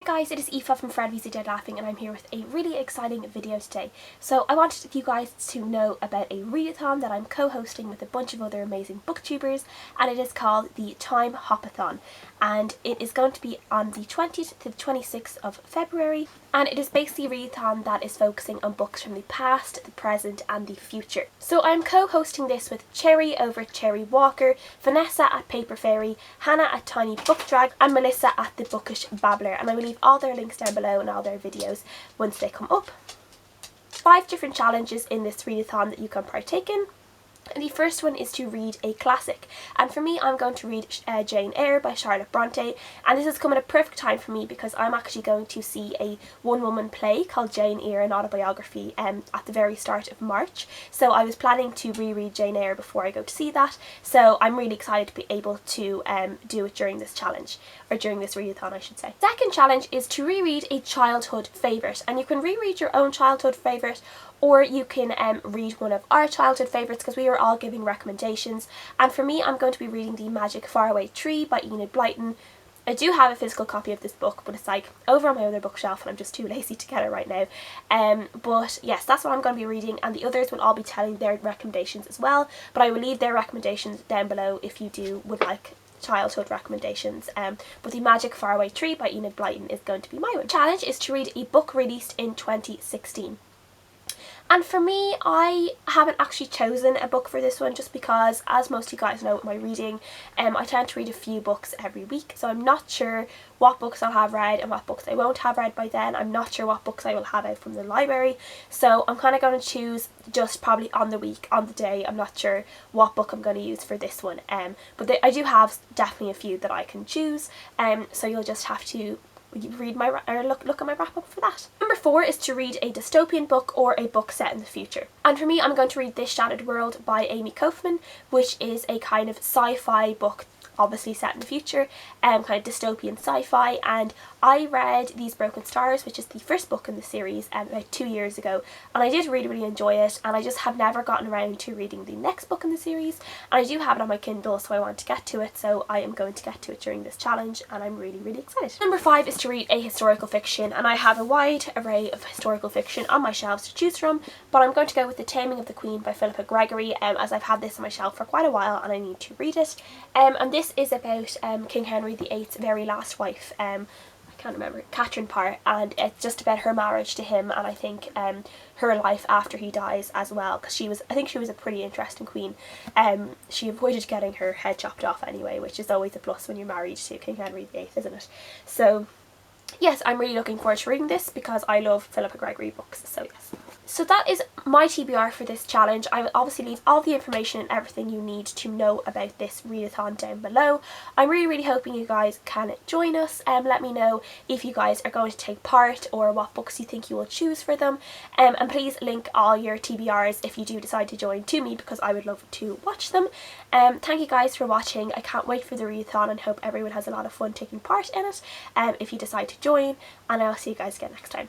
guys, it is Aoife from Fred Weasley Dead Laughing, and I'm here with a really exciting video today. So I wanted you guys to know about a readathon that I'm co-hosting with a bunch of other amazing booktubers, and it is called the TimehopAthon, and it is going to be on the 20th to the 26th of February, and it is basically a readathon that is focusing on books from the past, the present and the future. So I'm co-hosting this with Cherry over at Cherry Walker, Vanessa at Paper Fairy, Hannah at Tiny Book Drag and Melissa at The Bookish Babbler, and I will leave all their links down below and all their videos once they come up. 5 different challenges in this readathon that you can partake in. And the first one is to read a classic, and for me I'm going to read Jane Eyre by Charlotte Bronte, and this is coming at a perfect time for me because I'm actually going to see a one-woman play called Jane Eyre, an autobiography, at the very start of March. So I was planning to reread Jane Eyre before I go to see that, so I'm really excited to be able to do it during this challenge, or during this readathon I should say. Second challenge is to reread a childhood favourite, and you can reread your own childhood favourite, or you can read one of our childhood favourites because we were all giving recommendations. And for me, I'm going to be reading The Magic Faraway Tree by Enid Blyton. I do have a physical copy of this book, but it's like over on my other bookshelf and I'm just too lazy to get it right now. But yes, that's what I'm going to be reading, and the others will all be telling their recommendations as well, but I will leave their recommendations down below if you would like childhood recommendations. But The Magic Faraway Tree by Enid Blyton is going to be my one. Challenge is to read a book released in 2016. And for me, I haven't actually chosen a book for this one just because, as most of you guys know with my reading, I tend to read a few books every week, so I'm not sure what books I'll have read and what books I won't have read by then. I'm not sure what books I will have out from the library, so I'm kind of going to choose just probably on the week, on the day. I'm not sure what book I'm going to use for this one, but I do have definitely a few that I can choose, so you'll just have to read my look at my wrap up for that. Number 4 is to read a dystopian book or a book set in the future. And for me, I'm going to read This Shattered World by Amy Kaufman, which is a kind of sci-fi book, obviously set in the future, kind of dystopian sci-fi. And I read These Broken Stars, which is the first book in the series, about 2 years ago, and I did really enjoy it, and I just have never gotten around to reading the next book in the series, and I do have it on my Kindle, so I want to get to it, so I am going to get to it during this challenge, and I'm really excited. Number 5 is to read a historical fiction, and I have a wide array of historical fiction on my shelves to choose from, but I'm going to go with The Taming of the Queen by Philippa Gregory, as I've had this on my shelf for quite a while and I need to read it. And this is about King Henry VIII's very last wife, I can't remember, Catherine Parr, and it's just about her marriage to him, and I think her life after he dies as well, because I think she was a pretty interesting queen. She avoided getting her head chopped off anyway, which is always a plus when you're married to King Henry VIII, isn't it? So yes, I'm really looking forward to reading this because I love Philippa Gregory books, so yes. So that is my TBR for this challenge. I will obviously leave all the information and everything you need to know about this readathon down below. I'm really hoping you guys can join us, and let me know if you guys are going to take part or what books you think you will choose for them. And please link all your TBRs if you do decide to join to me, because I would love to watch them. Thank you guys for watching. I can't wait for the readathon and hope everyone has a lot of fun taking part in it if you decide to join, and I'll see you guys again next time.